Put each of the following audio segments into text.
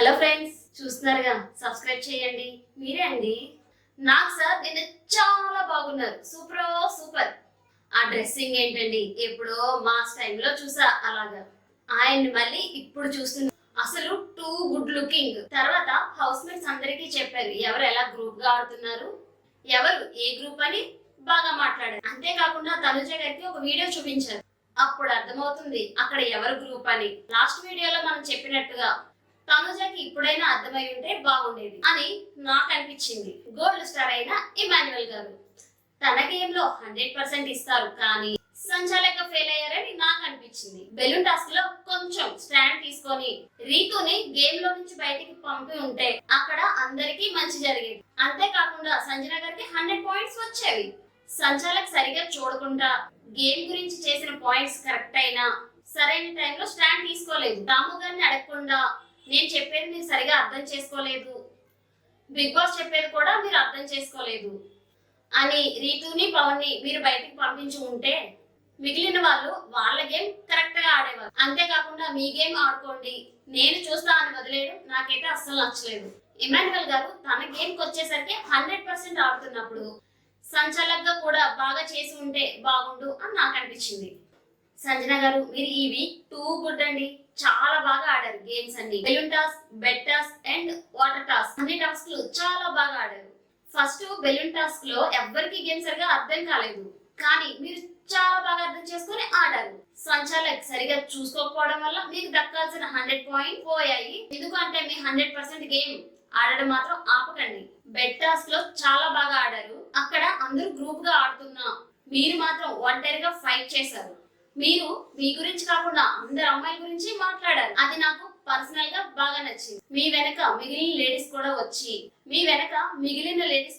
Hello friends, చూస్తున్నారుగా, subscribe చేయండి. మీరే అండి. నాకు సార్ నిన్న చాలా బాగున్నారు. సూపర్. ఆ డ్రెస్సింగ్ ఏంటండి, ఎప్పుడో మాస్ టైంలో చూసా అలాగా. ఆయన్ని మళ్ళీ ఇప్పుడు చూస్తున్నా. అసలు టూ గుడ్ లుకింగ్. తర్వాత హౌస్ మేట్స్ అందరికీ చెప్పారు ఎవరు ఎలా గ్రూప్ గా ఆడుతున్నారు, ఎవరు ఏ గ్రూప్ అని బాగా మాట్లాడారు. అంతేకాకుండా తనుజ గారికి ఒక వీడియో చూపించారు. అప్పుడు అర్థమవుతుంది అక్కడ ఎవరు గ్రూప్ అని. లాస్ట్ వీడియోలో మనం చెప్పినట్టుగా తనుజకి ఇప్పుడైనా అర్థమై ఉంటే బాగుండేది అని నాకు అనిపించింది. గోల్డ్ స్టార్ అయిన ఇమాన్యుయల్ గారు తన గేమ్ లో 100% ఇస్తారు, కానీ సంచాలక ఫెయిల్ అయ్యారని నాకు అనిపించింది. బెలూన్ టాస్క్ లో కొంచెం స్టాండ్ తీసుకొని రీతుని గేమ్ లో నుంచి బయటికి పంపి ఉంటే అక్కడ అందరికీ మంచి జరిగేది. అంతేకాకుండా సంజన గారికి 100 పాయింట్స్ వచ్చేవి. సంచాలక్ సరిగా చూడకుండా గేమ్ గురించి చేసిన పాయింట్స్ కరెక్ట్ అయినా సరైన టైంలో స్టాండ్ తీసుకోలేదు. రాము గారిని అడగకుండా నేను చెప్పేది మీరు సరిగా అర్థం చేసుకోలేదు, బిగ్ బాస్ చెప్పేది కూడా మీరు అర్థం చేసుకోలేదు అని రీతుని పవన్ ని మీరు బయటికి పంపించి ఉంటే మిగిలిన వాళ్ళు వాళ్ళ గేమ్ కరెక్ట్ గా ఆడేవారు. అంతేకాకుండా మీ గేమ్ ఆడుకోండి నేను చూస్తా అని వదిలేయడం నాకైతే అస్సలు నచ్చలేదు. ఇమాన్యుయల్ గారు తన గేమ్ కి వచ్చేసరికి 100% ఆడుతున్నప్పుడు సంచాలక్ గా కూడా బాగా చేసి ఉంటే బాగుండు అని నాకు అనిపించింది. సంజన గారు మీరు ఈ వీక్ టూ గుడ్ అండి. చాలా బాగా ఆడారు గేమ్స్ అన్ని. Balloon task, bed task and water task అన్ని టాస్క్లు చాలా బాగా ఆడారు. ఫస్ట్ బెలూన్ టాస్క్ లో ఎవ్వరికి గేమ్ సరిగా అర్థం కాలేదు, కానీ మీరు చాలా బాగా అర్థం చేసుకుని ఆడారు. సంచాలక్ సరిగా చూసుకోకపోవడం వల్ల మీకు దక్కాల్సిన 100 పాయింట్ పోయాయి. ఎందుకంటే మీ 100% గేమ్ ఆడడం మాత్రం ఆపకండి. బెడ్ టాస్క్ లో చాలా బాగా ఆడారు. అక్కడ అందరూ గ్రూప్ గా ఆడుతున్నా మీరు మాత్రం ఒంటరిగా ఫైట్ చేశారు. మీరు మీ గురించి కాకుండా అందరు అమ్మాయిల గురించి మాట్లాడారు. అది నాకు పర్సనల్ గా బాగా నచ్చింది. మీ వెనక మిగిలిన లేడీస్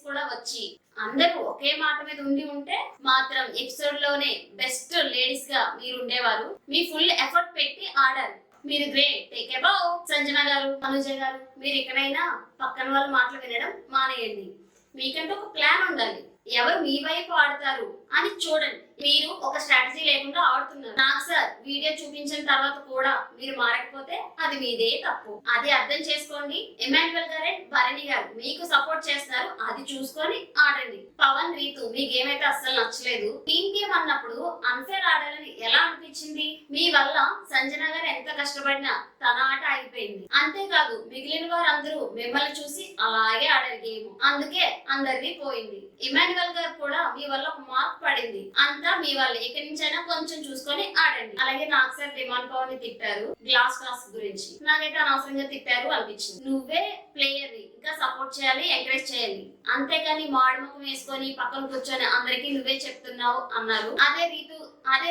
కూడా వచ్చి అందరూ ఒకే మాట మీద ఉంటే మాత్రం ఎపిసోడ్ లోనే బెస్ట్ లేడీస్ గా మీరు ఉండేవారు. మీ ఫుల్ ఎఫర్ట్ పెట్టి ఆడారు. మీరు గ్రేట్. టేక్ ఏ బౌ. సంజన గారు, తనుజ గారు, మీరు ఎక్కడైనా పక్కన వాళ్ళ మాటలు వినడం మానేయండి. మీకంటే ఒక ప్లాన్ ఉండాలి. ఎవరు మీ వైపు ఆడతారు అని చూడండి. మీరు ఒక స్ట్రాటజీ లేకుండా ఆడుతున్నారు. నాకు సార్ వీడియో చూపించిన తర్వాత కూడా మీరు మారకపోతే అది మీదే తప్పు. అది అర్థం చేసుకోండి. ఇమాన్యుయల్ గారే భరణి గారు మీకు సపోర్ట్ చేస్తున్నారు, అది చూసుకొని ఆడండి. పవన్, రీతు మీ గేమ్ అయితే అస్సలు నచ్చలేదు. టీమ్ గేమ్ అన్నప్పుడు అన్ఫేర్ ఆడాలని ఎలా అనిపించింది? మీ వల్ల సంజన గారు ఎంత కష్టపడినా తన ఆట ఆగిపోయింది. అంతేకాదు మిగిలిన వారు అందరూ మిమ్మల్ని చూసి అలాగే ఆడారు గేమ్, అందుకే అందరిది పోయింది. ఇమాన్యుయల్ గారు కూడా మీ వల్ల ఒక మార్క్ పడింది. అంతా మీ వాళ్ళు. ఇక్కడి నుంచైనా కొంచెం చూసుకొని ఆడండి. అలాగే నాకు సార్ డిమాండ్ పవర్ ని తిట్టారు గ్లాస్ టాస్క్ గురించి. నాకైతే అనవసరంగా తిట్టారు అనిపించింది. నువ్వే ప్లేయర్ ని ఇంకా సపోర్ట్ చేయాలి, ఎంకరేజ్ చేయాలి. అంతేగాని మాడముఖం వేసుకొని పక్కన కూర్చొని అందరికి నువ్వే చెప్తున్నావు అన్నారు. అదే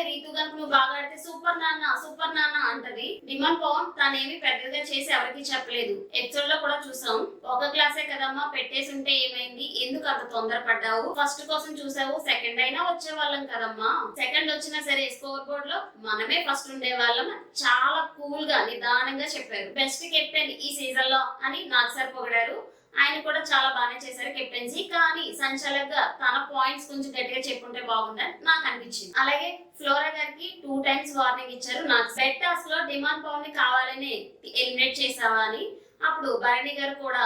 రీతు కనుక నువ్వు బాగా ఆడితే సూపర్ నాన్న అంటది. డిమాండ్ పవన్ తనేమి పెద్దగా చేసి ఎవరికి చెప్పలేదు. ఎపిసోడ్ లో కూడా చూసాం. ఒక క్లాసే కదమ్మా, పెట్టేసి ఉంటే ఏమైంది, ఎందుకు అంత తొందరపడ్డావు, ఫస్ట్ కోసం చూసావు, సెకండ్ అయినా వచ్చే వాళ్ళం కదమ్మా, సెకండ్ వచ్చినా సరే స్కోర్ బోర్డ్ లో మనమే ఫస్ట్ ఉండే వాళ్ళం చాలా కూల్ గా నిదానంగా చెప్పారు. బెస్ట్ కెప్టెన్ ఈ సీజన్ లో అని నాకు సార్ పొగిడారు. ఆయన కూడా చాలా బాగానే చేశారు కెప్టెన్సీ. కానీ సంచాలక్ గా తన పాయింట్స్ కొంచెం గట్టిగా చెప్పుంటే బాగుందని నాకు అనిపించింది. అలాగే ఫ్లోరా గారికి 2 times వార్నింగ్ ఇచ్చారు. నాకు బెడ్ టాస్క్ లో డిమాండ్ పవన్ ని కావాలని ఎలిమినేట్ చేసావా అని. అప్పుడు భరణి గారు కూడా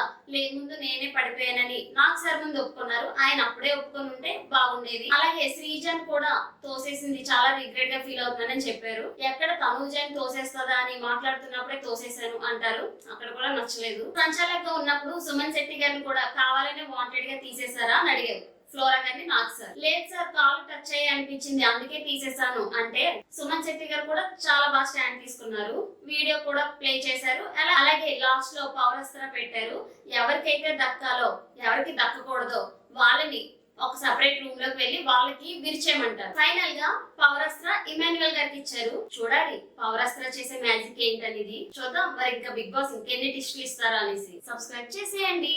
ముందు నేనే పడిపోయానని నాకు సార్ ముందు ఒప్పుకున్నారు. ఆయన అప్పుడే ఒప్పుకొని ఉంటే బాగుండేది. అలాగే శ్రీజన్ కూడా తోసేసింది, చాలా రిగ్రెట్ గా ఫీల్ అవుతుందని చెప్పారు. ఎక్కడ తనుజని తోసేస్తుందా అని మాట్లాడుతున్నప్పుడే తోసేసాను అంటారు, అక్కడ కూడా నచ్చలేదు. సంచాలకంగా ఉన్నప్పుడు సుమన్ శెట్టి గారిని కూడా కావాలనే వాంటెడ్ గా తీసేశారా అని అడిగారు ఫ్లోరా గారిని. నాకు సార్ లేదు సార్, కాలు టచ్ అయ్యి అనిపించింది అందుకే తీసేసాను అంటే సుమన్ శెట్టి గారు కూడా చాలా బాగా స్టాండ్ తీసుకున్నారు. వీడియో కూడా ప్లే చేశారు. అలాగే లాస్ట్ లో పవర్ అస్త్ర పెట్టారు. ఎవరికైతే దక్కాలో ఎవరికి దక్కకూడదో వాళ్ళని ఒక సెపరేట్ రూమ్ లోకి వెళ్ళి వాళ్ళకి విరిచేయమంటారు. ఫైనల్ గా పవర్ అస్త్ర ఇమాన్యుయల్ గారికి ఇచ్చారు. చూడాలి పవర్ అస్త్ర చేసే మ్యాజిక్ ఏంటనేది చూద్దాం. మరి ఇంకా బిగ్ బాస్ ఇంకెన్ని టిస్టులు ఇస్తారా అనేసి. సబ్స్క్రైబ్ చేసేయండి.